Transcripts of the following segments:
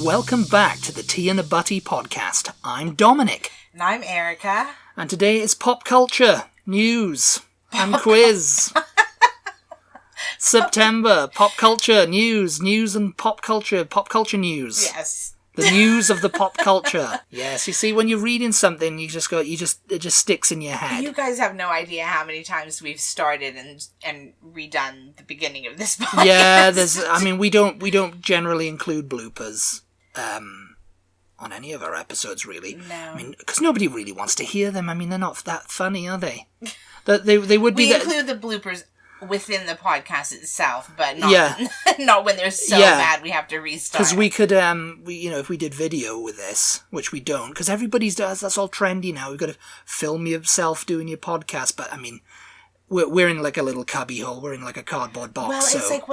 welcome back to the Tea and the Butty podcast. I'm Dominic. And I'm Erica. And today is pop culture, news, and quiz. September, pop culture, news and pop culture news. Yes. The news of the pop culture. Yes, you see, when you're reading something, it just sticks in your head. You guys have no idea how many times we've started and redone the beginning of this podcast. We don't generally include bloopers on any of our episodes, really. No. Because nobody really wants to hear them. They're not that funny, are they? They would be. We include the bloopers within the podcast itself, but not when they're so bad we have to restart. Because we could, if we did video with this, which we don't, because everybody's does, that's all trendy now. We've got to film yourself doing your podcast, but we're in like a little cubby hole. We're in like a cardboard box. Well, so it's like,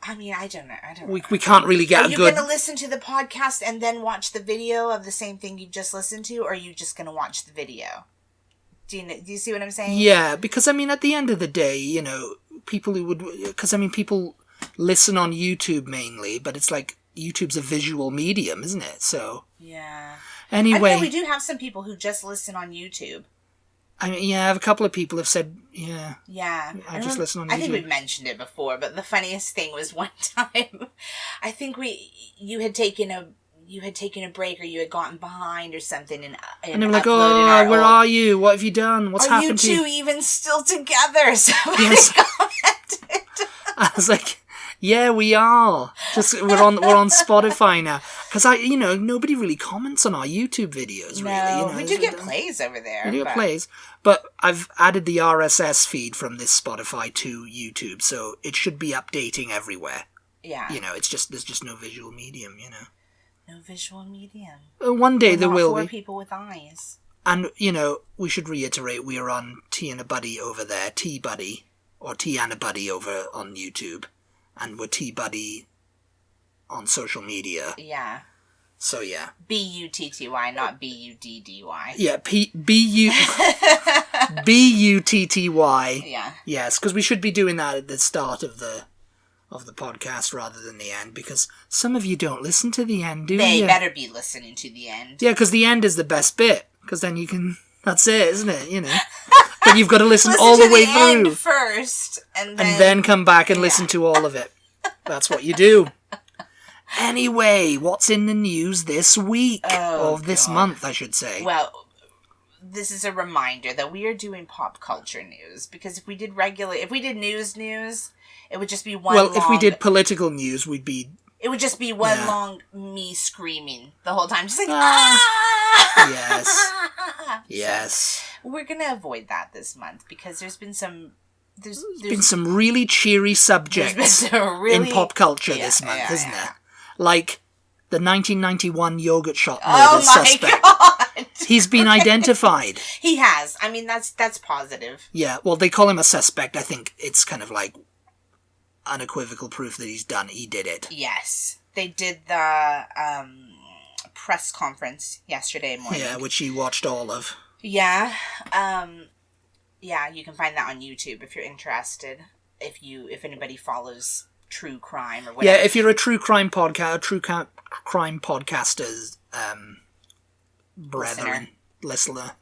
I don't know. We can't really get a good... Are you going to listen to the podcast and then watch the video of the same thing you just listened to, or are you just going to watch the video? Do you see what I'm saying? Yeah, because, at the end of the day, people who would... Because, people listen on YouTube mainly, but it's like YouTube's a visual medium, isn't it? So... Yeah. Anyway... I know we do have some people who just listen on YouTube. I have a couple of people have said, Yeah. I just listen on YouTube. I think we've mentioned it before, but the funniest thing was one time, I think you had taken a break, or you had gotten behind or something, and they were like, "Oh, where are you? What have you done? What's happened to you? Are you two even still together?" Somebody commented. I was like, "Yeah, we are. Just we're on Spotify now." Because nobody really comments on our YouTube videos. No, really, we do get plays over there. We do get plays, but I've added the RSS feed from this Spotify to YouTube, so it should be updating everywhere. Yeah. It's just there's just no visual medium. No visual medium. One day there will be. People with eyes. And, we should reiterate, we are on Tea and a Buddy over there, Tea Buddy, or Tea and a Buddy over on YouTube. And we're Tea Buddy on social media. Yeah. So, yeah. B-U-T-T-Y, not B-U-D-D-Y. Yeah, B-U-T-T-Y. Yeah. Yes, because we should be doing that at the start of the podcast rather than the end, because some of you don't listen to the end, do They you? better be listening to the end. Yeah, because the end is the best bit, because then you can... That's it, isn't it? But you've got to listen all the way through. End first, and then come back and listen to all of it. That's what you do. Anyway, what's in the news this week? Or this month, I should say. Well, this is a reminder that we are doing pop culture news, because if we did news, it would just be one long... Well, if we did political news, we'd be... It would just be one long me screaming the whole time. Just like, Yes. Yes. So we're going to avoid that this month, because there's been some... There's been some really cheery subjects in pop culture this month, isn't there? Like the 1991 yogurt shop murder suspect. God. He's been identified. He has. That's positive. Yeah, well, they call him a suspect. I think it's kind of like unequivocal proof that he did it. Yes. They did the press conference yesterday morning. Yeah, which he watched all of. Yeah. Yeah, you can find that on YouTube if you're interested. If anybody follows true crime or whatever. Yeah, if you're a true crime crime podcaster's brethren, listener,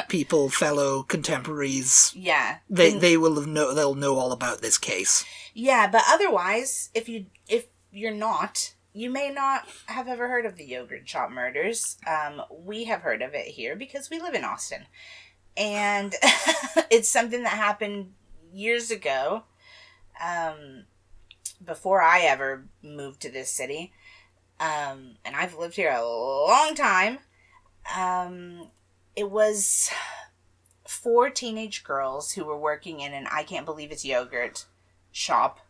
people, fellow contemporaries. Yeah, they'll know all about this case. Yeah, but otherwise, if you're not, you may not have ever heard of the yogurt shop murders. We have heard of it here because we live in Austin, and it's something that happened years ago. Before I ever moved to this city, and I've lived here a long time. It was 4 teenage girls who were working in an I Can't Believe It's Yogurt shop,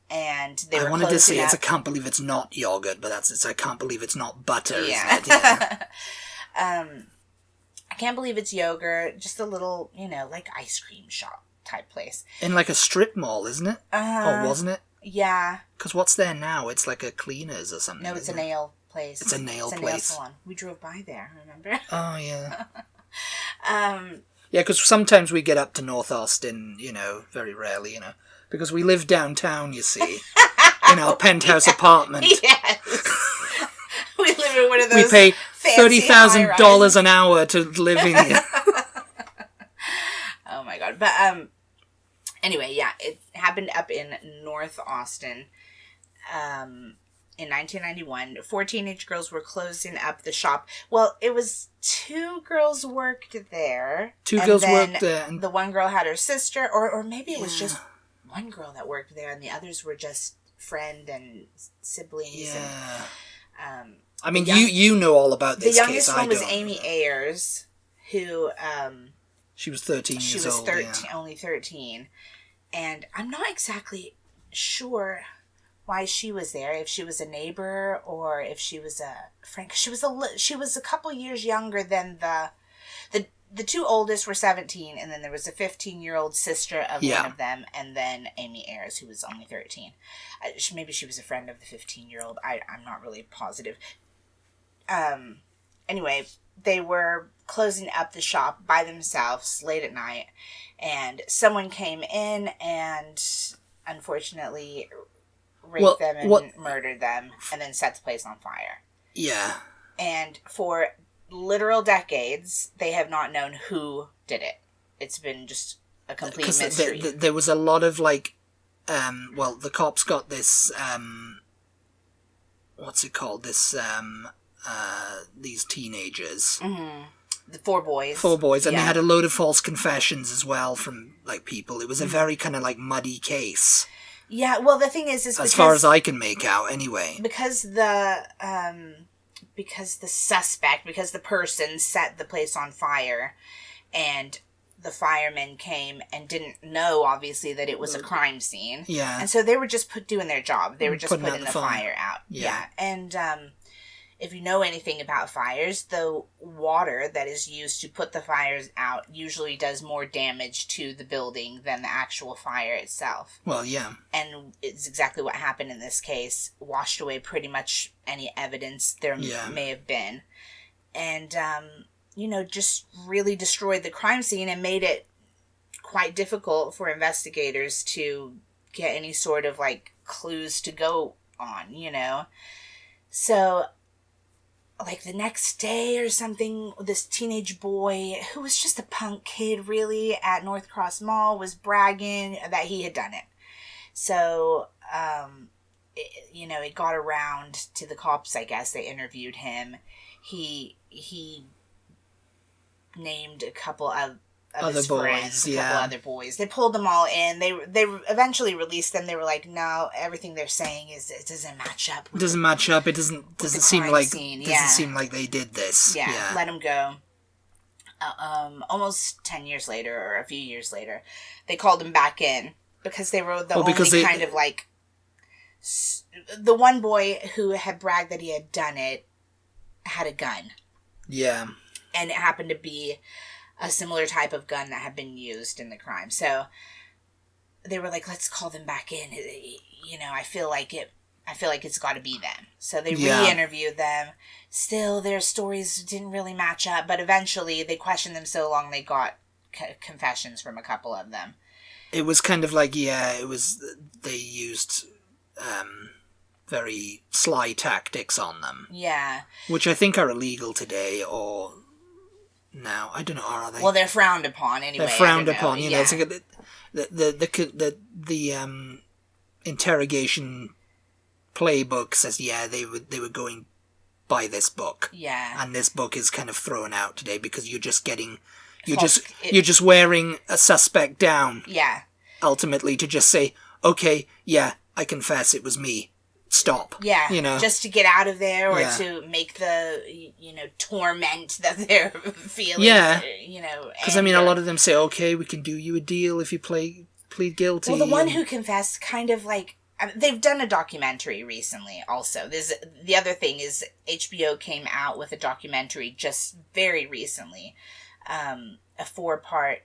and they were wanted to say up. It's I can't believe it's not yogurt, but it's I can't believe it's not butter, yeah. Isn't it? Yeah. I Can't Believe It's Yogurt, just a little, like ice cream shop type place. In like a strip mall, isn't it? Or wasn't it? Yeah. Because what's there now? It's like a Cleaners or something. No, it's a nail place. It's a nail place. Nail salon. We drove by there, remember? Oh, yeah. Yeah, because sometimes we get up to North Austin, very rarely, because we live downtown, you see, in our penthouse apartment. Yes. We live in one of those. We pay $30,000 an hour to live in here. Oh my god! But anyway, yeah, it happened up in North Austin. In 1991, 4 teenage girls were closing up the shop. Well, it was 2 girls worked there. 2 girls worked there. And the one girl had her sister, or maybe it was just one girl that worked there, and the others were just friend and siblings. Yeah. And, I mean, you know all about this case. The youngest one was Amy Ayers, who... she was 13 years old. She was only 13. And I'm not exactly sure why she was there, if she was a neighbor or if she was a friend. 'Cause she was a couple years younger than the 2 oldest were 17, and then there was a 15-year-old sister of one of them, and then Amy Ayers, who was only 13. Maybe she was a friend of the 15-year-old. I'm not really positive. Anyway, they were closing up the shop by themselves late at night, and someone came in and unfortunately raped them and murdered them, and then set the place on fire. Yeah. And for literal decades, they have not known who did it. It's been just a complete mystery. There was a lot of, like, the cops got this, what's it called? This, these teenagers. Mm-hmm. The 4 boys. 4 boys, and they had a load of false confessions as well from, like, people. It was a very kind of, like, muddy case. Yeah, well, the thing is as far as I can make out, anyway. Because the suspect, because the person set the place on fire, and the firemen came and didn't know, obviously, that it was a crime scene. Yeah. And so they were just doing their job. They were just putting the fire out. Yeah. And if you know anything about fires, the water that is used to put the fires out usually does more damage to the building than the actual fire itself. Well, yeah. And it's exactly what happened in this case. Washed away pretty much any evidence there may have been. And, just really destroyed the crime scene and made it quite difficult for investigators to get any sort of, like, clues to go on, So... like the next day or something, this teenage boy, who was just a punk kid really, at North Cross Mall, was bragging that he had done it. So, it got around to the cops, I guess. They interviewed him. He named a couple of other his friends, boys, a couple other boys. They pulled them all in. They eventually released them. They were like, no, everything they're saying it doesn't match up. It doesn't match up. It doesn't seem like seem like they did this. Yeah. Let them go. Almost 10 years later, or a few years later, they called him back in because they were the the one boy who had bragged that he had done it had a gun. Yeah. And it happened to be a similar type of gun that had been used in the crime. So they were like, let's call them back in. I feel like it's got to be them. So they re-interviewed them. Still, their stories didn't really match up, but eventually they questioned them so long they got confessions from a couple of them. It was kind of like, they used very sly tactics on them. Yeah. Which I think are illegal today, or... now, I don't know, are they? Well, they're frowned upon anyway. They're frowned upon, it's like the interrogation playbook says, they were going by this book. Yeah. And this book is kind of thrown out today because you're just wearing a suspect down. Yeah. Ultimately, to just say, okay, I confess it was me. Stop. Yeah. Just to get out of there, or to make the, torment that they're feeling. Yeah. Because, a lot of them say, okay, we can do you a deal if you plead guilty. Well, the one who confessed kind of like... they've done a documentary recently also. The other thing is HBO came out with a documentary just very recently. A 4-part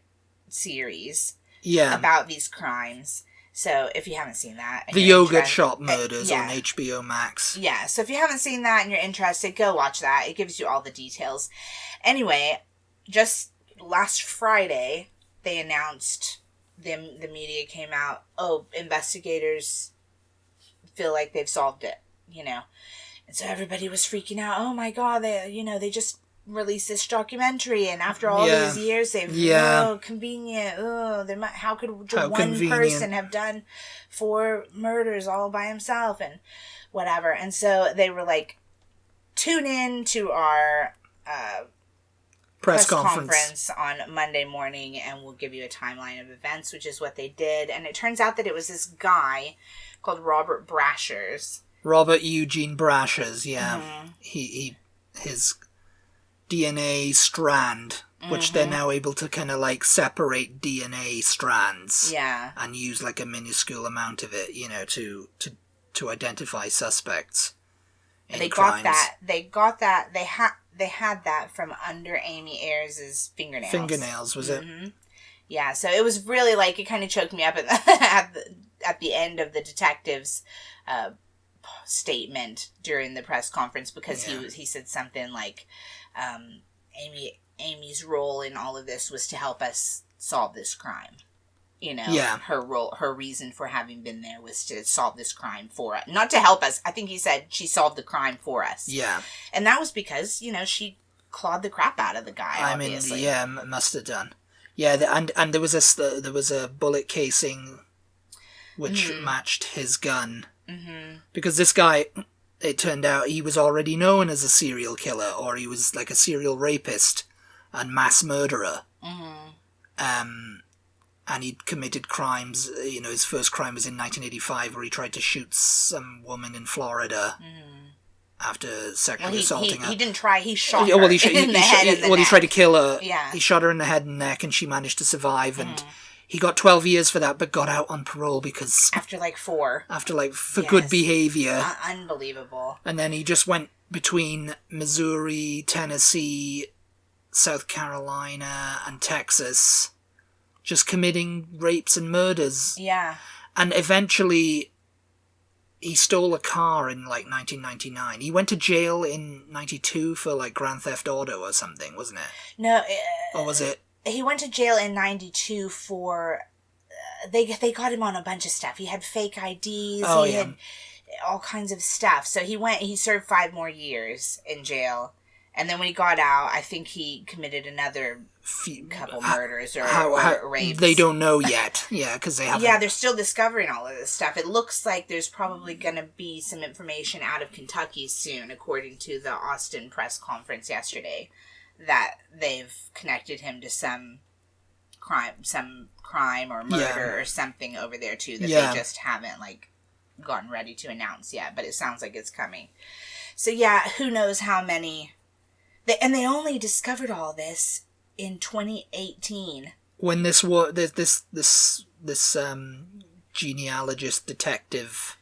series. Yeah. About these crimes. So, if you haven't seen that... The Yogurt Shop Murders on HBO Max. Yeah, so if you haven't seen that and you're interested, go watch that. It gives you all the details. Anyway, just last Friday, they announced, the media came out, investigators feel like they've solved it, And so everybody was freaking out. Oh my God, they just released this documentary, and after all these years, they've convenient. Oh, how could one convenient. person have done 4 murders all by himself and whatever? And so they were like, tune in to our press conference on Monday morning, and we'll give you a timeline of events, which is what they did. And it turns out that it was this guy called Robert Eugene Brashers. Yeah, his DNA strand, which they're now able to kind of like separate DNA strands, and use like a minuscule amount of it, to identify suspects. They got that. They had that from under Amy Ayers' fingernails. Fingernails, was it? Yeah, so it was really like, it kind of choked me up at the end of the detective's statement during the press conference, because he said something like, Amy's role in all of this was to help us solve this crime. Her reason for having been there was to solve this crime for us. Not to help us. I think he said she solved the crime for us. Yeah. And that was because, she clawed the crap out of the guy, obviously. Must have done. Yeah, and there was a bullet casing which matched his gun. Mm-hmm. Because this guy, it turned out he was already known as a serial killer, or he was like a serial rapist and mass murderer. Mm-hmm. And he'd committed crimes. His first crime was in 1985, where he tried to shoot some woman in Florida after sexually assaulting her. He didn't try. He shot her in the head and the neck. He tried to kill her. Yeah. He shot her in the head and neck, and she managed to survive. And he got 12 years for that, but got out on parole because... After 4. For good behavior. Unbelievable. And then he just went between Missouri, Tennessee, South Carolina, and Texas, just committing rapes and murders. Yeah. And eventually, he stole a car in 1999. He went to jail in 92 for Grand Theft Auto or something, wasn't it? No. Or was it? He went to jail in 92 for... They got him on a bunch of stuff. He had fake IDs. He had all kinds of stuff. So he served 5 more years in jail. And then when he got out, I think he committed another couple murders or rapes. They don't know yet. Yeah, because they haven't... Yeah, they're still discovering all of this stuff. It looks like there's probably going to be some information out of Kentucky soon, according to the Austin press conference yesterday, that they've connected him to some crime or murder or something over there too that they just haven't gotten ready to announce yet. But it sounds like it's coming. So yeah, who knows how many... And they only discovered all this in 2018. When this genealogist detective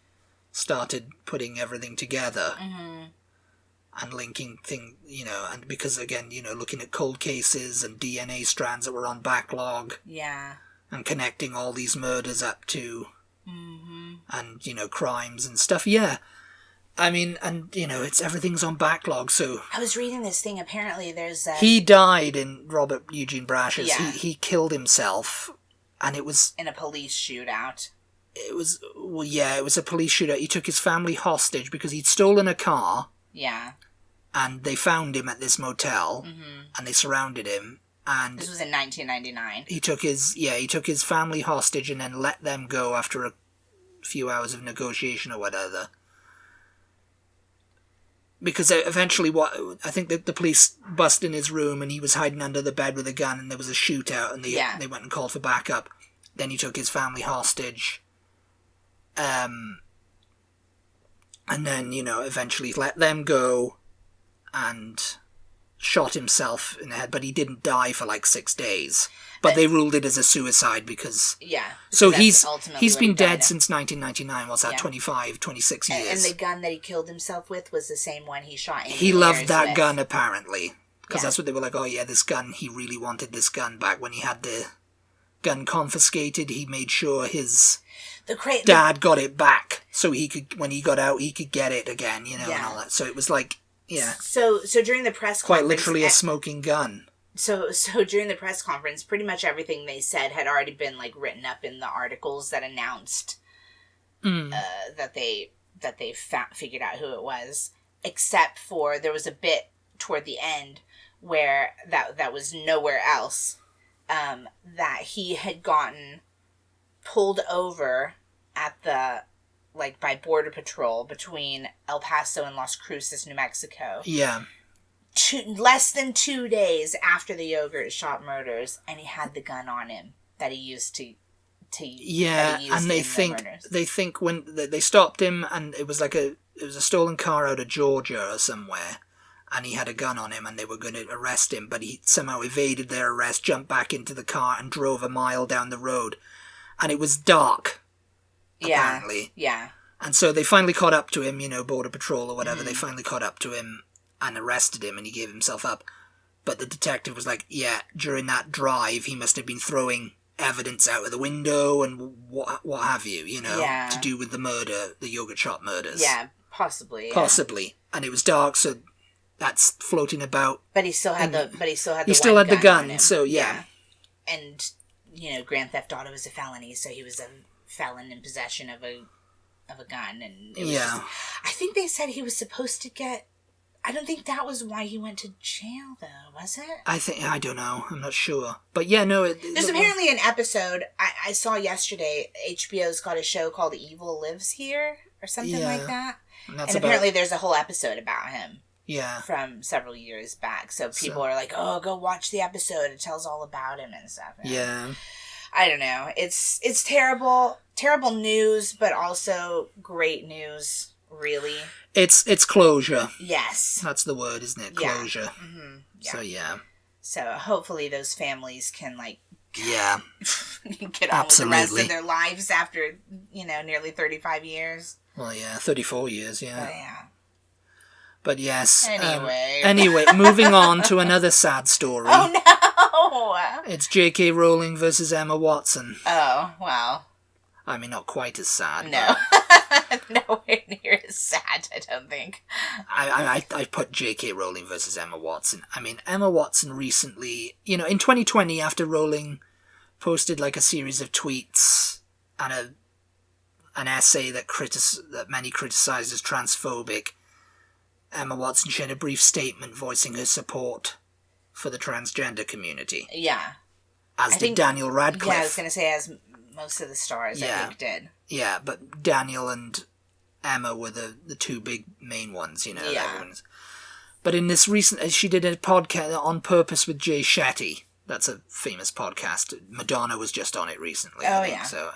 started putting everything together and linking things, and because again, looking at cold cases and DNA strands that were on backlog, and connecting all these murders up to, and crimes and stuff, I mean, and, everything's on backlog, so... I was reading this thing, apparently there's a... He died in Robert Eugene Brashers. Yeah. He killed himself, and it was... In a police shootout. It was a police shootout. He took his family hostage because he'd stolen a car. Yeah. And they found him at this motel, and they surrounded him, and... This was in 1999. He took his family hostage and then let them go after a few hours of negotiation or whatever. Because eventually, I think the police bust in his room and he was hiding under the bed with a gun and there was a shootout and they went and called for backup. Then he took his family hostage. And then, eventually let them go and shot himself in the head. But he didn't die for 6 days. But they ruled it as a suicide because... Yeah. So he's been dead since 1999. What's that, 25, 26 years? And the gun that he killed himself with was the same one he shot in He loved that gun, apparently. Because that's what they were like, this gun, he really wanted this gun back. When he had the gun confiscated, he made sure his dad got it back. So he could, when he got out, he could get it again, and all that. So it was So during the press conference... Quite literally a smoking gun. So during the press conference, pretty much everything they said had already been written up in the articles that announced that they figured out who it was. except for there was a bit toward the end where that was nowhere else, that he had gotten pulled over at the, like, by Border Patrol between El Paso and Las Cruces, New Mexico. Yeah. Less than 2 days after the yogurt shop murders, and he had the gun on him that he used to yeah, and they think when they stopped him, and it was a stolen car out of Georgia or somewhere, and he had a gun on him, and they were going to arrest him, but he somehow evaded their arrest, jumped back into the car, and drove a mile down the road, and it was dark. Apparently, yeah. And so they finally caught up to him, Border Patrol or whatever. They finally caught up to him and arrested him, and he gave himself up. But the detective was like, yeah, during that drive, he must have been throwing evidence out of the window and what have you, to do with the murder, the yogurt shop murders. Yeah, possibly. Yeah. Possibly. And it was dark, so that's floating about. But he still had the gun, so yeah. And, Grand Theft Auto is a felony, so he was a felon in possession of a gun, and it was I think they said he was supposed to get. I don't think that was why he went to jail, though, was it? I don't know. I'm not sure. But yeah, no. There's apparently an episode I saw yesterday. HBO's got a show called Evil Lives Here, or something like that. And apparently there's a whole episode about him. Yeah. From several years back. So people are like, oh, go watch the episode. It tells all about him and stuff. Yeah. I don't know. It's terrible. Terrible news, but also great news, really. It's closure. Yes. That's the word, isn't it? Closure. Yeah. Mm-hmm. Yeah. So, yeah. So, hopefully those families can, yeah. get on with the rest of their lives after, nearly 35 years. Well, yeah, 34 years, yeah. Oh, yeah. But yes. Anyway, moving on to another sad story. Oh, no! It's J.K. Rowling versus Emma Watson. Oh, wow. I mean, not quite as sad. No. Nowhere near as sad, I don't think. I put J.K. Rowling versus Emma Watson. I mean, Emma Watson recently, in 2020, after Rowling posted a series of tweets and an essay that many criticized as transphobic, Emma Watson shared a brief statement voicing her support for the transgender community. Yeah. As did Daniel Radcliffe. Yeah, I was going to say, as most of the stars, I think, did. Yeah, but Daniel and Emma were the two big main ones, Yeah. But in this recent, she did a podcast On Purpose with Jay Shetty. That's a famous podcast. Madonna was just on it recently. Oh, I think. Yeah. So,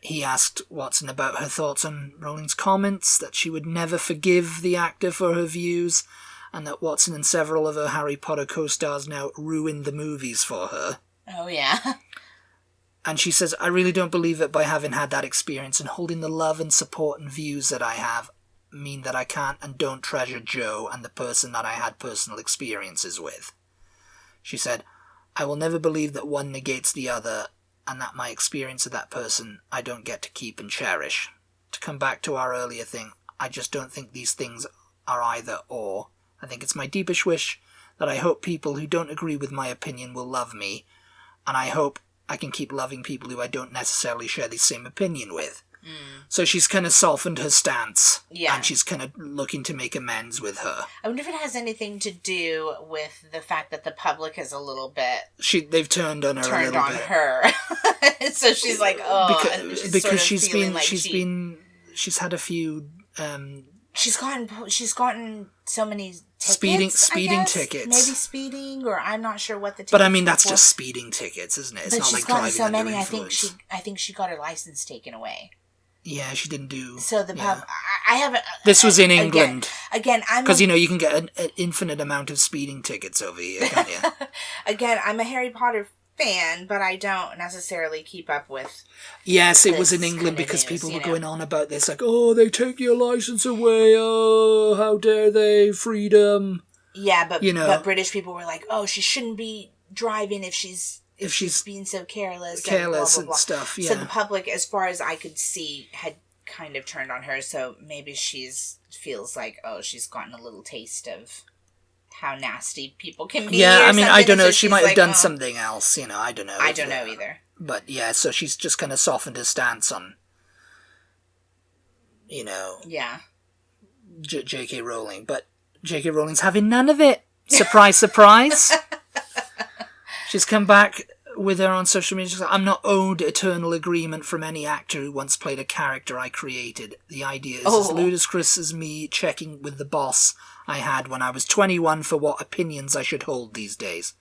he asked Watson about her thoughts on Rowling's comments, that she would never forgive the actor for her views, and that Watson and several of her Harry Potter co-stars now ruined the movies for her. Oh, yeah. And she says, I really don't believe it by having had that experience and holding the love and support and views that I have mean that I can't and don't treasure Joe and the person that I had personal experiences with. She said, I will never believe that one negates the other and that my experience of that person I don't get to keep and cherish. To come back to our earlier thing, I just don't think these things are either or. I think it's my deepest wish that I hope people who don't agree with my opinion will love me, and I hope I can keep loving people who I don't necessarily share the same opinion with. So she's kind of softened her stance. Yeah. And she's kind of looking to make amends with her. I wonder if it has anything to do with the fact that the public is a little bit... They've turned on her a little bit. Her. So she's like, oh... Because she's had a few... She's gotten so many tickets, speeding tickets. Maybe speeding, or I'm not sure what the tickets. But I mean, that's just speeding tickets, isn't it? It's not like driving so under many. influence. I think she got her license taken away. Yeah, she didn't do. So the pub. I haven't. This was in England. Again, I'm because you can get an infinite amount of speeding tickets over here, can't you? Again, I'm a Harry Potter fan, but I don't necessarily keep up with. Yes, it was in England because people were going on about this, like, oh, they take your license away, oh, how dare they, freedom. Yeah, but British people were like, oh, she shouldn't be driving if she's being so careless and blah, blah, blah. Stuff. Yeah. So the public, as far as I could see, had kind of turned on her. So maybe feels like, oh, she's gotten a little taste of how nasty people can be. Yeah, I mean, I don't know. She might have done something else, I don't know. I don't know either. But yeah, so she's just kind of softened her stance on, Yeah. J.K. Rowling, but J.K. Rowling's having none of it. Surprise, surprise. She's come back with her on social media. She's like, I'm not owed eternal agreement from any actor who once played a character I created. The idea is as ludicrous as me checking with the boss I had when I was 21 for what opinions I should hold these days.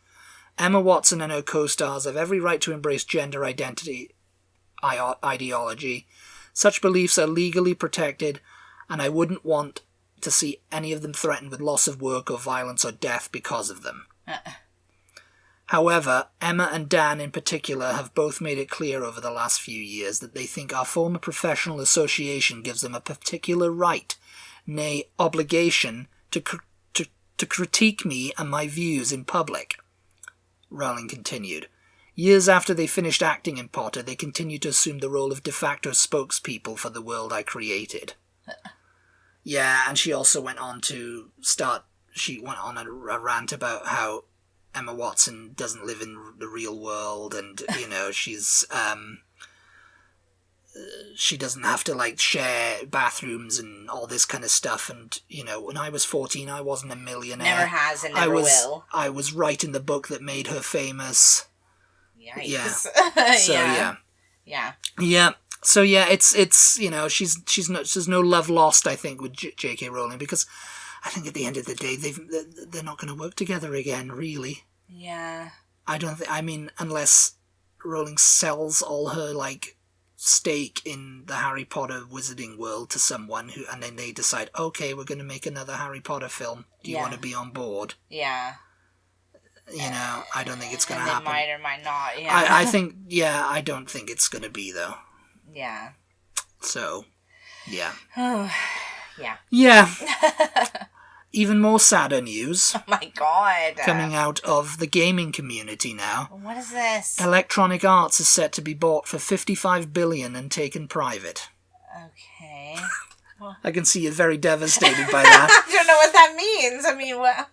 Emma Watson and her co-stars have every right to embrace gender identity ideology. Such beliefs are legally protected, and I wouldn't want to see any of them threatened with loss of work or violence or death because of them. However, Emma and Dan in particular have both made it clear over the last few years that they think our former professional association gives them a particular right, nay, obligation, to critique me and my views in public. Rowling continued. Years after they finished acting in Potter, they continued to assume the role of de facto spokespeople for the world I created. Yeah, and she also went on to a rant about how Emma Watson doesn't live in the real world, and, you know, she's, she doesn't have to, like, share bathrooms and all this kind of stuff, and, you know, when I was 14, I wasn't a millionaire. Never has and never will. I was writing the book that made her famous. Yikes. Yeah. So, yeah. So, yeah, it's you know, there's no love lost, I think, with J.K. Rowling, because I think at the end of the day, they're not going to work together again, really. Yeah. I mean, unless Rowling sells all her, like, stake in the Harry Potter wizarding world to someone and then they decide, okay, we're going to make another Harry Potter film. Do you want to be on board? Yeah. You know, I don't think it's going to happen. They might or might not, yeah. I don't think it's going to be, though. Yeah. So, yeah. Yeah. Yeah. Even more sadder news. Oh my god. Coming out of the gaming community now. What is this? Electronic Arts is set to be bought for $55 billion and taken private. Okay. I can see you're very devastated by that. I don't know what that means. I mean, what?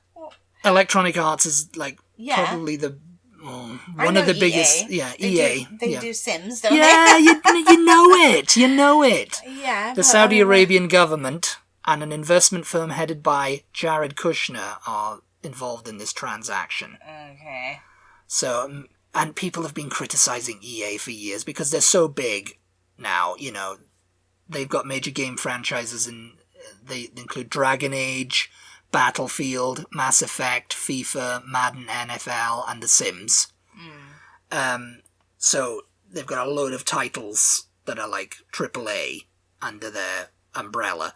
Electronic Arts is, like, probably one of the biggest. Yeah, EA. They do Sims, don't they? Yeah, you know it. You know it. Yeah. The Saudi Arabian government and an investment firm headed by Jared Kushner are involved in this transaction. Okay. So, and people have been criticizing EA for years because they're so big now, you know. They've got major game franchises, and they include Dragon Age, Battlefield, Mass Effect, FIFA, Madden, NFL, and The Sims. So they've got a load of titles that are like AAA under their umbrella.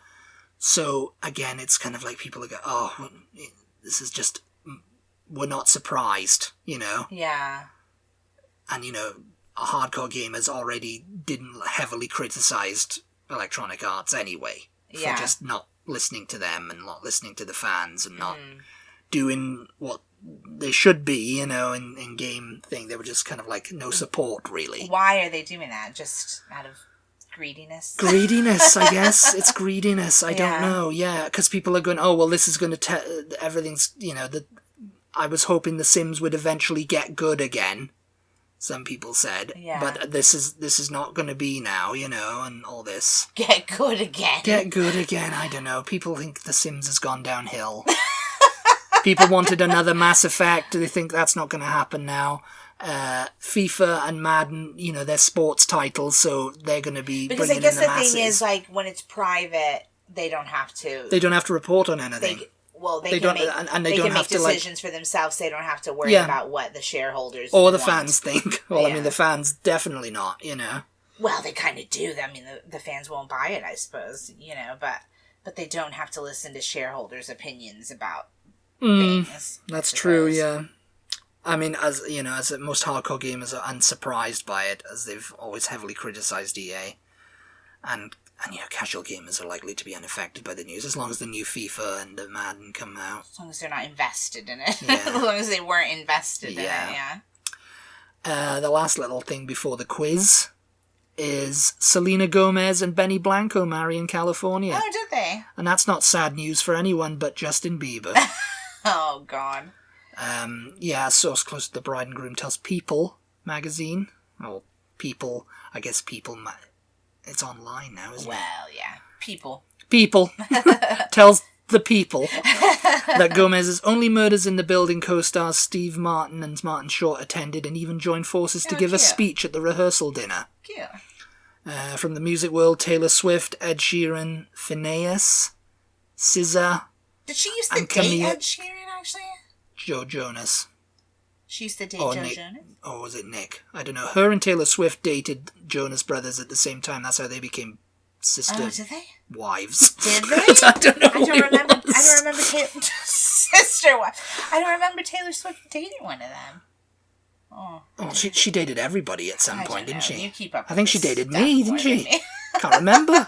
So again, it's kind of like people are going, oh, this is just, we're not surprised, you know? Yeah. And, you know, hardcore gamers already didn't heavily criticized Electronic Arts anyway. For just not listening to them and not listening to the fans and not doing what they should be, you know, in game thing. They were just kind of like no support, really. Why are they doing that? Just out of greediness? Greediness, I guess. It's greediness. I don't know. Yeah, because people are going, oh, well, this is going to everything's, you know, I was hoping The Sims would eventually get good again. Some people said, but this is not going to be now, you know, and all this. Get good again. Get good again. I don't know. People think The Sims has gone downhill. People wanted another Mass Effect. They think that's not going to happen now. FIFA and Madden, you know, they're sports titles, so they're going to be because bringing I guess in the the masses. thing is, like, when it's private, they don't have to. They don't have to report on anything. They can make decisions for themselves. They don't have to worry about what the shareholders or the want. fans think. Well, I mean, the fans definitely not, you know. Well, they kind of do. I mean, the fans won't buy it, I suppose, you know, but they don't have to listen to shareholders' opinions about things. That's true, yeah. I mean, as you know, as most hardcore gamers are unsurprised by it, as they've always heavily criticized EA, and you know, casual gamers are likely to be unaffected by the news as long as the new FIFA and the Madden come out. As long as they're not invested in it. Yeah. As long as they weren't invested in it, The last little thing before the quiz is Selena Gomez and Benny Blanco marry in California. Oh, did they? And that's not sad news for anyone but Justin Bieber. Oh, God. A source close to the bride and groom tells People magazine. Well, People, I guess People... It's online now, isn't it? Well, yeah. People people tells the people that Gomez's only murders in the building co-stars Steve Martin and Martin Short attended and even joined forces to give a speech at the rehearsal dinner. Cute. From the music world, Taylor Swift, Ed Sheeran, Phineas, SZA. Did she used to date Ed Sheeran, actually? Joe Jonas. She used to date Joe Jonas? Or was it Nick? I don't know. Her and Taylor Swift dated Jonas Brothers at the same time. That's how they became sister did they? wives. Did they? I don't know. I don't remember sister wife. I don't remember Taylor Swift dating one of them. Oh, she dated everybody at some point, didn't she? You keep up. I think she dated me, didn't she? Can't remember.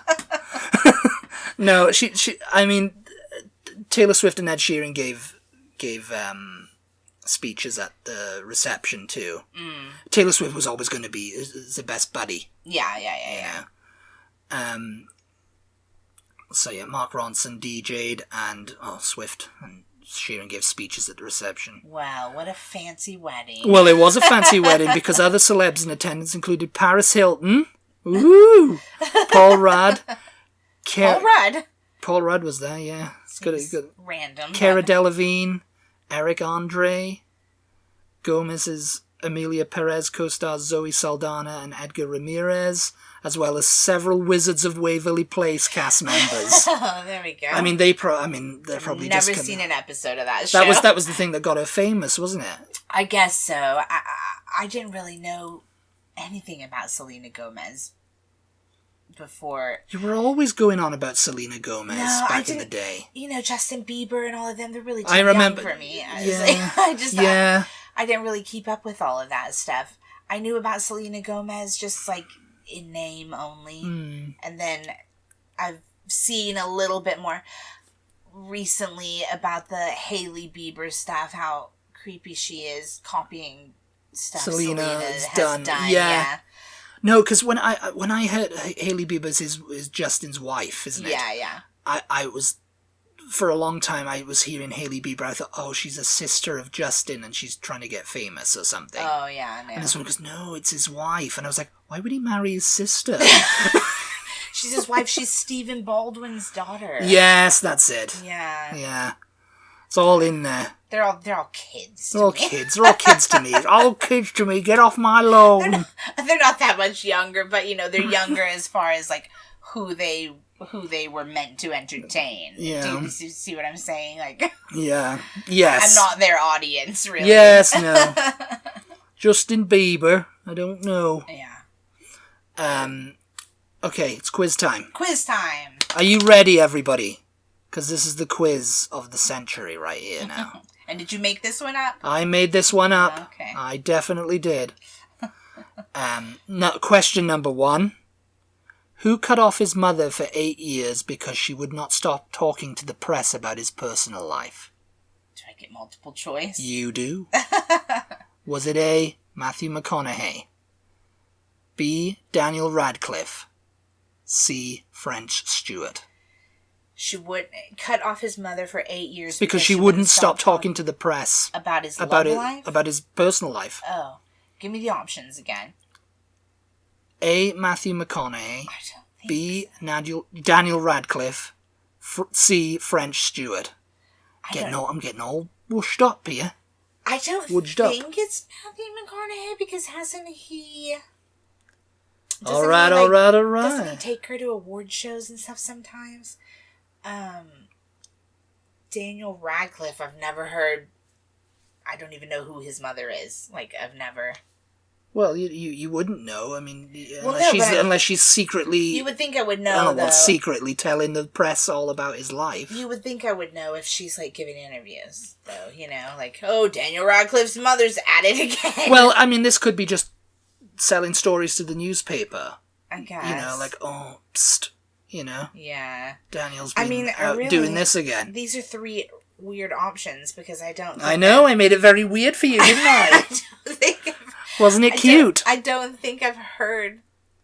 No, she. I mean, Taylor Swift and Ed Sheeran gave speeches at the reception too. Taylor Swift was always going to be the best buddy. Yeah. So yeah, Mark Ronson DJ'd and Swift and Sheeran gave speeches at the reception. Wow, what a fancy wedding. Well, it was a fancy wedding because other celebs in attendance included Paris Hilton, Paul Rudd. Paul Rudd was there, yeah. It's good. Random. Cara Delevingne, Eric Andre, Gomez's Emilia Perez co-stars Zoe Saldana and Edgar Ramirez, as well as several Wizards of Waverly Place cast members. Oh, there we go. I mean, they're probably never just seen an episode of that show. That was the thing that got her famous, wasn't it? I guess so. I didn't really know anything about Selena Gomez before. You were always going on about Selena Gomez back in the day. You know, Justin Bieber and all of them, they're really too young for me. I didn't really keep up with all of that stuff. I knew about Selena Gomez just like in name only. And then I've seen a little bit more recently about the Hailey Bieber stuff, how creepy she is copying stuff Selena has done. Yeah. No, because when I heard Hailey Bieber's is Justin's wife, isn't it? Yeah. I was, for a long time, I was hearing Hailey Bieber. I thought, oh, she's a sister of Justin and she's trying to get famous or something. Oh, yeah, no. And this one goes, no, it's his wife. And I was like, why would he marry his sister? She's his wife. She's Stephen Baldwin's daughter. Yes, that's it. Yeah. It's all in there. They're all kids. They're all kids. They're all kids to me. All kids to me. Get off my lawn. They're not that much younger, but you know they're younger as far as like who they were meant to entertain. Yeah. Do you see what I'm saying? Like. Yeah. Yes. I'm not their audience, really. Yes. No. Justin Bieber. I don't know. Yeah. Okay, it's quiz time. Quiz time. Are you ready, everybody? Because this is the quiz of the century right here now. And did you make this one up? I made this one up. Okay. I definitely did. Question number 1. Who cut off his mother for 8 years because she would not stop talking to the press about his personal life? Do I get multiple choice? You do. Was it A, Matthew McConaughey, B, Daniel Radcliffe, C, French Stewart? She would cut off his mother for 8 years because she wouldn't stop talking to the press about his life? About his personal life. Oh, give me the options again. A, Matthew McConaughey, B, Daniel Radcliffe, C, French Stewart. I'm getting all whooshed up here. I don't think it's Matthew McConaughey because hasn't he... All right. Doesn't he take her to award shows and stuff sometimes? Daniel Radcliffe, I've never heard... I don't even know who his mother is. Like, I've never... Well, you wouldn't know. I mean, unless she's secretly... You would think I would know, though. Secretly telling the press all about his life. You would think I would know if she's, like, giving interviews, though. You know, like, oh, Daniel Radcliffe's mother's at it again. Well, I mean, this could be just selling stories to the newspaper. I guess. You know, like, oh, psst, you know? Yeah. Daniel's been out doing this again. These are 3 weird options because I don't... I know, I made it very weird for you, didn't I? Wasn't it cute? I don't think I've heard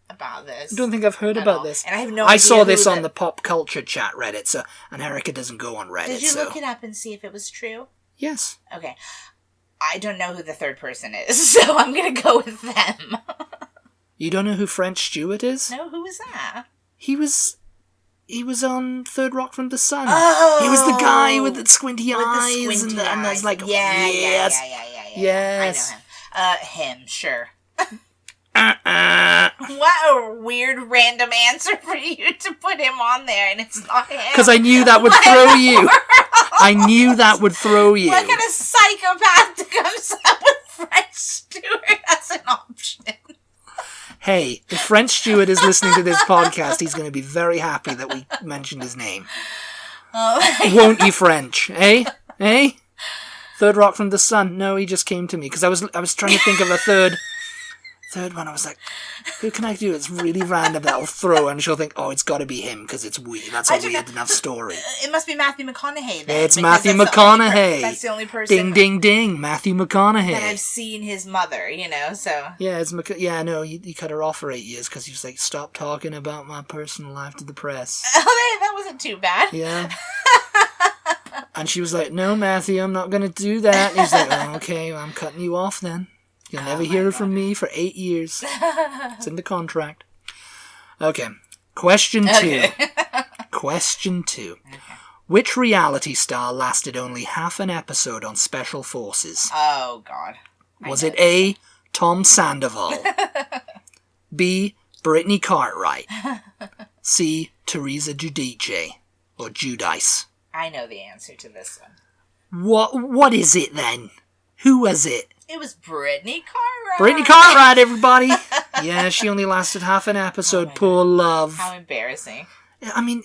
about this. I don't think I've heard about this. And I have no idea. I saw this on the pop culture chat Reddit, and Erica doesn't go on Reddit. Did you look it up and see if it was true? Yes. Okay. I don't know who the third person is, so I'm going to go with them. You don't know who French Stewart is? No, who is that? He was He was on Third Rock from the Sun. Oh! He was the guy with the squinty With eyes. the squinty eyes. And that's like, yeah. yes. Yes. I know him. Him, sure. What a weird random answer for you to put him on there, and it's not him. Because I knew that would throw you. I knew that would throw you. What kind of psychopath comes up with French Stewart as an option? Hey, if French Stewart is listening to this podcast, he's going to be very happy that we mentioned his name. Oh, won't you, French? Eh? Third Rock from the Sun. No, he just came to me because I was trying to think of a third one. I was like, who can I do? It's really random that'll throw, and she'll think, oh, it's got to be him because it's weird. That's a weird enough story. It must be Matthew McConaughey then. It's Matthew McConaughey. That's the only person. Ding, ding, ding. Matthew McConaughey. And I've seen his mother, so. Yeah, he cut her off for 8 years because he was like, stop talking about my personal life to the press. Oh, that wasn't too bad. Yeah. And she was like, no, Matthew, I'm not going to do that. And he's like, oh, okay, well, I'm cutting you off then. You'll never hear it from me for 8 years. It's in the contract. Okay. Question 2. Question 2. Okay. Which reality star lasted only half an episode on Special Forces? Oh, God. Was it A, Tom Sandoval? B, Brittany Cartwright? C, Teresa Giudice? Or Giudice? I know the answer to this one. What is it then? Who was it? It was Brittany Cartwright. Brittany Cartwright, everybody. Yeah, she only lasted half an episode. Oh, poor love. How embarrassing. I mean,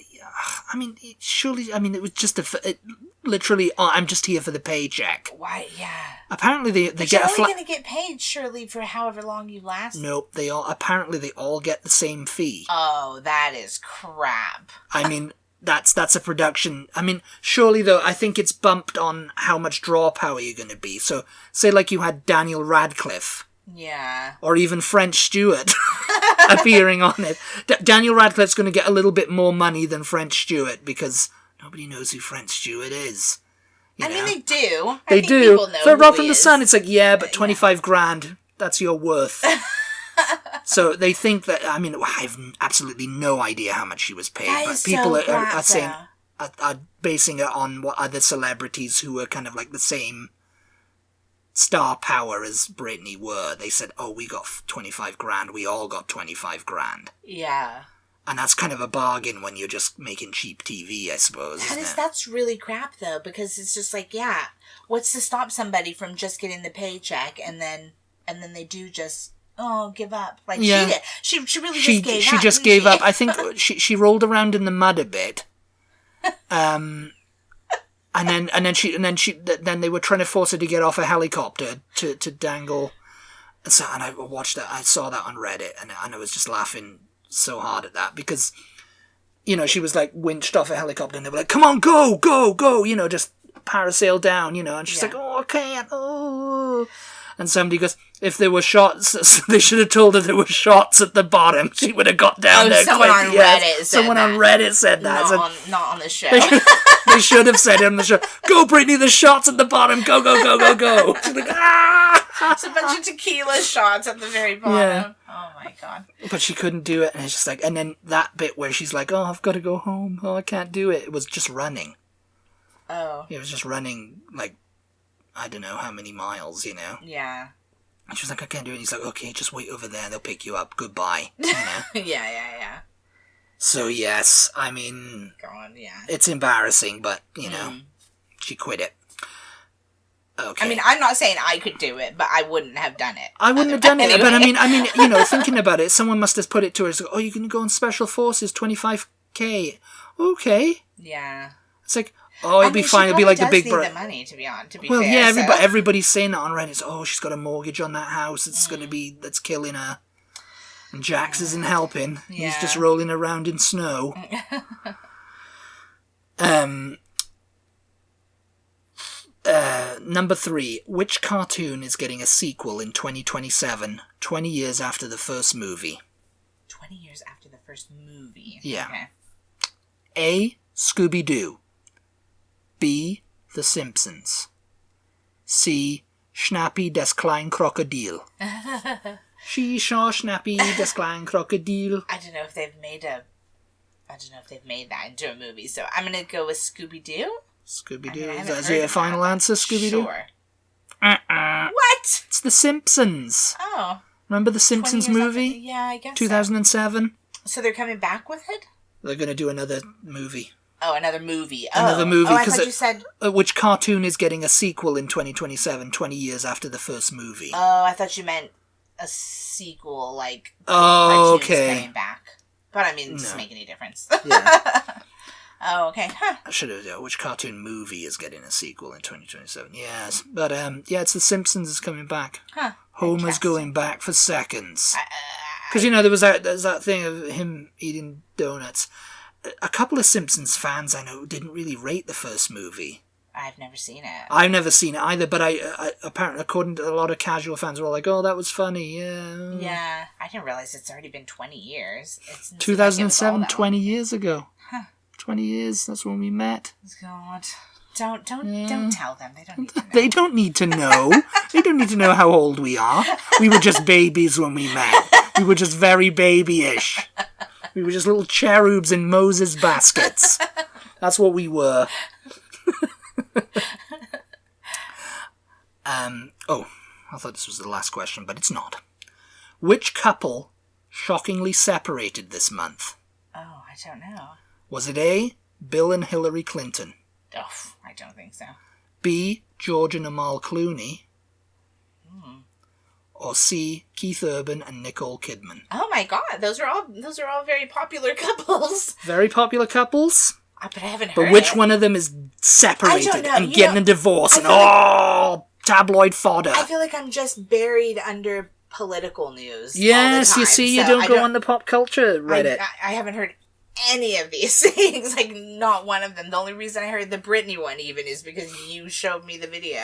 it was just literally, I'm just here for the paycheck. Why? Yeah. Apparently they get you're only going to get paid, surely, for however long you last. Nope, they all get the same fee. Oh, that is crap. I mean, that's a production. I mean, surely though, I think it's bumped on how much draw power you're going to be. So, say like you had Daniel Radcliffe. Yeah. Or even French Stewart appearing on it. Daniel Radcliffe's going to get a little bit more money than French Stewart because nobody knows who French Stewart is. I mean, they do. They do. Third Rock from the Sun, it's like, yeah, but 25 grand, that's your worth. So they think that, I mean, I have absolutely no idea how much she was paid, but people are saying, are basing it on what other celebrities who were kind of like the same star power as Britney were. They said, oh, we got 25 grand, we all got 25 grand. Yeah. And that's kind of a bargain when you're just making cheap TV, I suppose. That's really crap, though, because it's just like, yeah, what's to stop somebody from just getting the paycheck and then they do just, give up. Like, she did. She really just gave up. She just gave up. I think she rolled around in the mud a bit. And then they were trying to force her to get off a helicopter to dangle. And I watched that. I saw that on Reddit, and I was just laughing so hard at that because, she was like winched off a helicopter, and they were like, "Come on, go, just parasail down, And she's like, "Oh, I can't." Oh. And somebody goes, if there were shots, they should have told her there were shots at the bottom. She would have got down there. Someone on Reddit said that. Not on the show. They should have said it on the show. Go, Brittany, the shots at the bottom. Go, go, go, go, go. She's like, ah! It's a bunch of tequila shots at the very bottom. Yeah. Oh, my God. But she couldn't do it. And it's just like, and then that bit where she's like, oh, I've got to go home. Oh, I can't do it. It was just running. Oh. It was just running, like, I don't know how many miles, Yeah. And she was like, I can't do it. And he's like, okay, just wait over there. They'll pick you up. Goodbye. Yeah. So, yes, I mean... God, yeah. It's embarrassing, but, she quit it. Okay. I mean, I'm not saying I could do it, but I wouldn't have done it. I wouldn't have done it, but I mean, thinking about it, someone must have put it to her, oh, you're going to go on Special Forces, 25K. Okay. Yeah. It's like... Oh, it'll be fine. It'll be like the big brother. The money, to be fair. Well, yeah, everybody's saying that on Reddit. Oh, she's got a mortgage on that house. It's going to be that's killing her. And Jax isn't helping. Yeah. He's just rolling around in snow. Number 3. Which cartoon is getting a sequel in 2027, 20 years after the first movie? 20 years after the first movie. Yeah. Okay. A. Scooby-Doo. B. The Simpsons. C. Schnappy das klein Krokodil. She saw Schnappy das klein Krokodil. I don't know if they've made a I don't know if they've made that into a movie, so I'm gonna go with Scooby-Doo. Scooby-Doo. Is that your final answer, Scooby-Doo? Sure. Uh-uh. What? It's The Simpsons. Oh. Remember The Simpsons movie? Yeah, I guess 2007? So they're coming back with it? They're going to do another movie. Oh, another movie. Another movie. I thought you said... Which cartoon is getting a sequel in 2027, 20 years after the first movie? Oh, I thought you meant a sequel, like... Oh, cartoons okay. coming back. But, I mean, it doesn't make any difference. Yeah. Oh, okay. Huh. I should have... which cartoon movie is getting a sequel in 2027? Yes. But, yeah, it's The Simpsons is coming back. Huh. Homer's going back for seconds. Because, there's that thing of him eating donuts. A couple of Simpsons fans I know didn't really rate the first movie. I've never seen it. I've never seen it either, but I apparently, according to a lot of casual fans, were all like, "Oh, that was funny." Yeah. Yeah, I didn't realize it's already been 20 years. It's 2007, 20 years ago. Huh. 20 years. That's when we met. God, don't tell them. They don't need to know. They don't need to know. They don't need to know how old we are. We were just babies when we met. We were just very babyish. We were just little cherubs in Moses baskets. That's what we were. I thought this was the last question, but it's not. Which couple shockingly separated this month? Oh, I don't know. Was it A, Bill and Hillary Clinton? Oh, I don't think so. B, George and Amal Clooney? Or C, Keith Urban and Nicole Kidman? Oh my God, those are all very popular couples. Very popular couples? But I haven't heard. But which one of them is separated and getting a divorce and tabloid fodder? I feel like I'm just buried under political news. Yes, all the time, you see, you don't go on the pop culture Reddit. I haven't heard any of these things. Like, not one of them. The only reason I heard the Britney one even is because you showed me the video.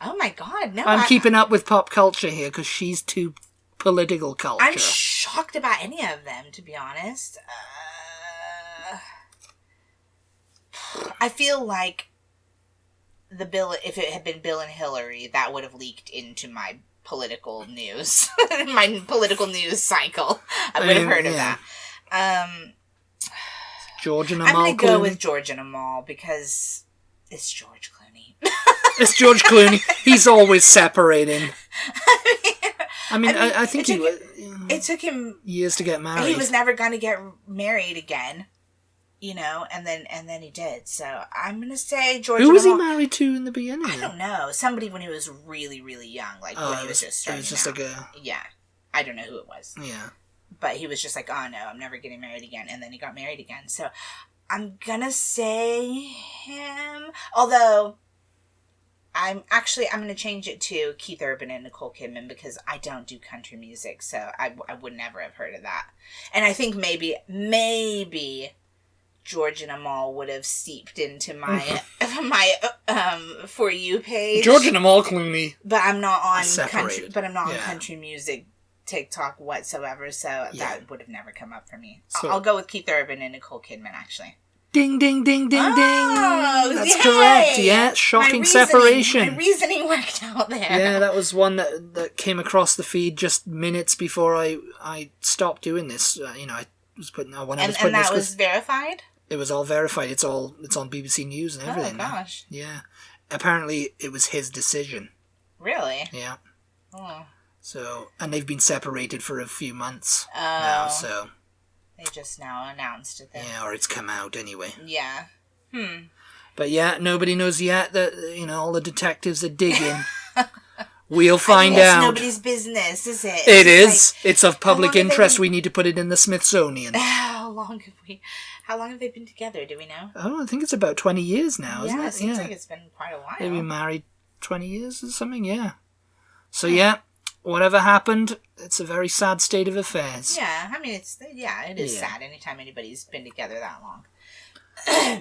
Oh my God, no. I'm keeping up with pop culture here because she's too political culture. I'm shocked about any of them, to be honest. I feel like if it had been Bill and Hillary, that would have leaked into my political news, my political news cycle. I would have heard of that. George and Amal. I'm going to go with George and Amal because it's George Clooney. It's George Clooney. He's always separating. I think it took him years to get married. He was never going to get married again, and then he did. So I'm going to say George. Who was he married to in the beginning? I don't know. Somebody when he was really, really young, like when he was just starting. It was just like a I don't know who it was. Yeah, but he was just like, oh no, I'm never getting married again, and then he got married again. So I'm gonna say him. Although I'm going to change it to Keith Urban and Nicole Kidman because I don't do country music, so I would never have heard of that. And I think maybe George and Amal would have seeped into my For You page. George and Amal Clooney. But I'm not on on country music TikTok whatsoever, so that would have never come up for me. So, I'll go with Keith Urban and Nicole Kidman, actually. Ding, ding, ding, ding, ding. That's yay! correct, yeah. Shocking separation. My reasoning worked out there. Yeah, that was one that came across the feed just minutes before I stopped doing this. I was putting when I was putting this. And that was verified? It was all verified. It's on BBC News and everything. Oh, gosh. Now. Yeah. Apparently, it was his decision. Really? Yeah. Oh. So, and they've been separated for a few months now, so... They just now announced it then. Yeah, or it's come out anyway. Yeah. But yeah, nobody knows yet that, all the detectives are digging. We'll find out. It's nobody's business, is it? It is. It's of public interest. We need to put it in the Smithsonian. How long have they been together? Do we know? Oh, I think it's about 20 years now, isn't it? It seems like it's been quite a while. They've been married 20 years or something, yeah. So whatever happened, it's a very sad state of affairs. Yeah, I mean, it is sad anytime anybody's been together that long.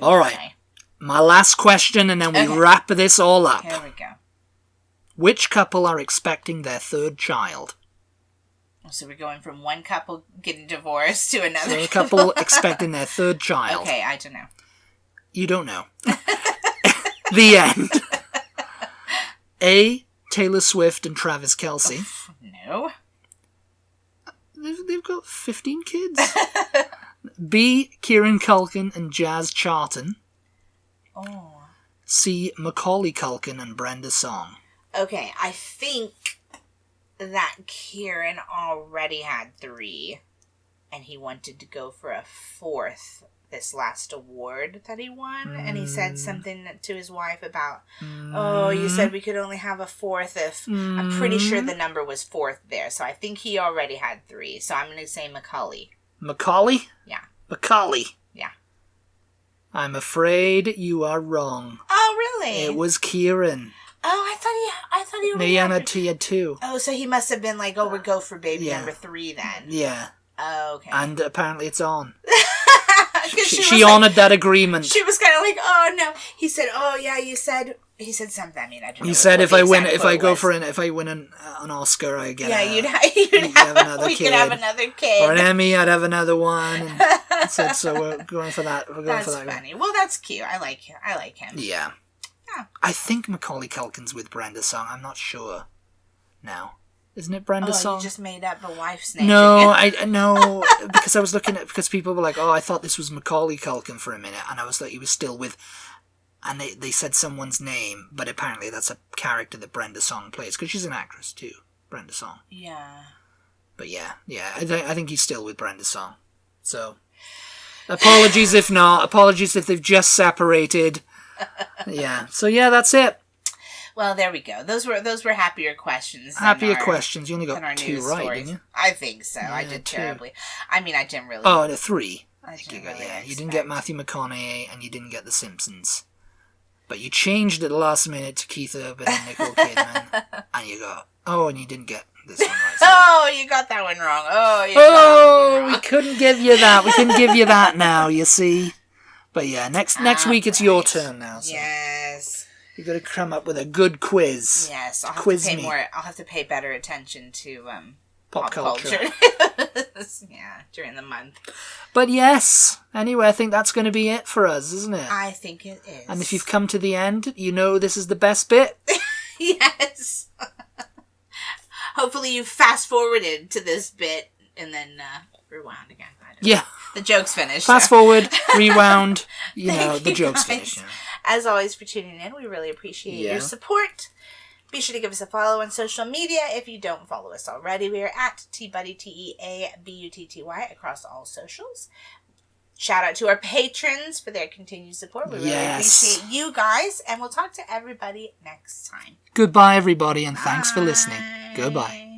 All right. Okay. My last question, and then we wrap this all up. Here we go. Which couple are expecting their third child? So we're going from one couple getting divorced to another a couple expecting their third child. Okay, I don't know. You don't know. The end. A, Taylor Swift and Travis Kelce. No. They've they've got 15 kids. B. Kieran Culkin and Jazz Charlton. Oh. C. Macaulay Culkin and Brenda Song. Okay, I think that Kieran already had 3, and he wanted to go for a 4th this last award that he won, and he said something to his wife about, oh, you said we could only have a 4th if... I'm pretty sure the number was 4th there, so I think he already had 3, so I'm going to say Macaulay. Macaulay? Yeah. Macaulay. Yeah. I'm afraid you are wrong. Oh, really? It was Kieran. Oh, I thought he No, he had 2. Oh, so he must have been like, oh, we'll go for baby number 3 then. Yeah. Oh, okay. And apparently it's on. she honoured that agreement. She was kind of like, oh no. He said, oh yeah, he said something. I mean, I don't know. He said if I win an Oscar, I get. Yeah, you'd have another kid. We could have another kid. Or an Emmy, I'd have another one. And said, so we're going for that. That's funny. Well, that's cute. I like him. Yeah. I think Macaulay Culkin's with Brenda Song. I'm not sure now. Isn't it Brenda Song? You just made up a wife's name. No, no, because I was looking at, because people were like, oh, I thought this was Macaulay Culkin for a minute, and I was like, he was still with, and they said someone's name, but apparently that's a character that Brenda Song plays, because she's an actress too, Brenda Song. Yeah. But yeah, I think he's still with Brenda Song. So, apologies if not, apologies if they've just separated. Yeah, so yeah, that's it. Well, there we go. Those were happier questions. Questions. You only got 2 right, stories. Didn't you? I think so. Yeah, I did 2. Terribly. I mean, I didn't really. Oh, 3. You didn't get Matthew McConaughey and you didn't get The Simpsons. But you changed at the last minute to Keith Urban and Nicole Kidman. And you got... Oh, and you didn't get this one right. So. Oh, you got that one wrong. Oh, we couldn't give you that. We couldn't give you that now, you see. But yeah, next week it's your turn now. So. Yes. You've got to come up with a good quiz. Yes, I'll have to pay better attention to pop culture. Yeah, during the month. But yes, anyway, I think that's going to be it for us, isn't it? I think it is. And if you've come to the end, you know this is the best bit. Yes. Hopefully you fast forwarded to this bit and then rewound again. Yeah. The joke's finished. Fast forward, rewound, the joke's finished. Yeah. As always, for tuning in, we really appreciate your support. Be sure to give us a follow on social media if you don't follow us already. We are at TButty, TEABUTTY, across all socials. Shout out to our patrons for their continued support. We really appreciate you guys, and we'll talk to everybody next time. Goodbye, everybody, and thanks for listening. Goodbye.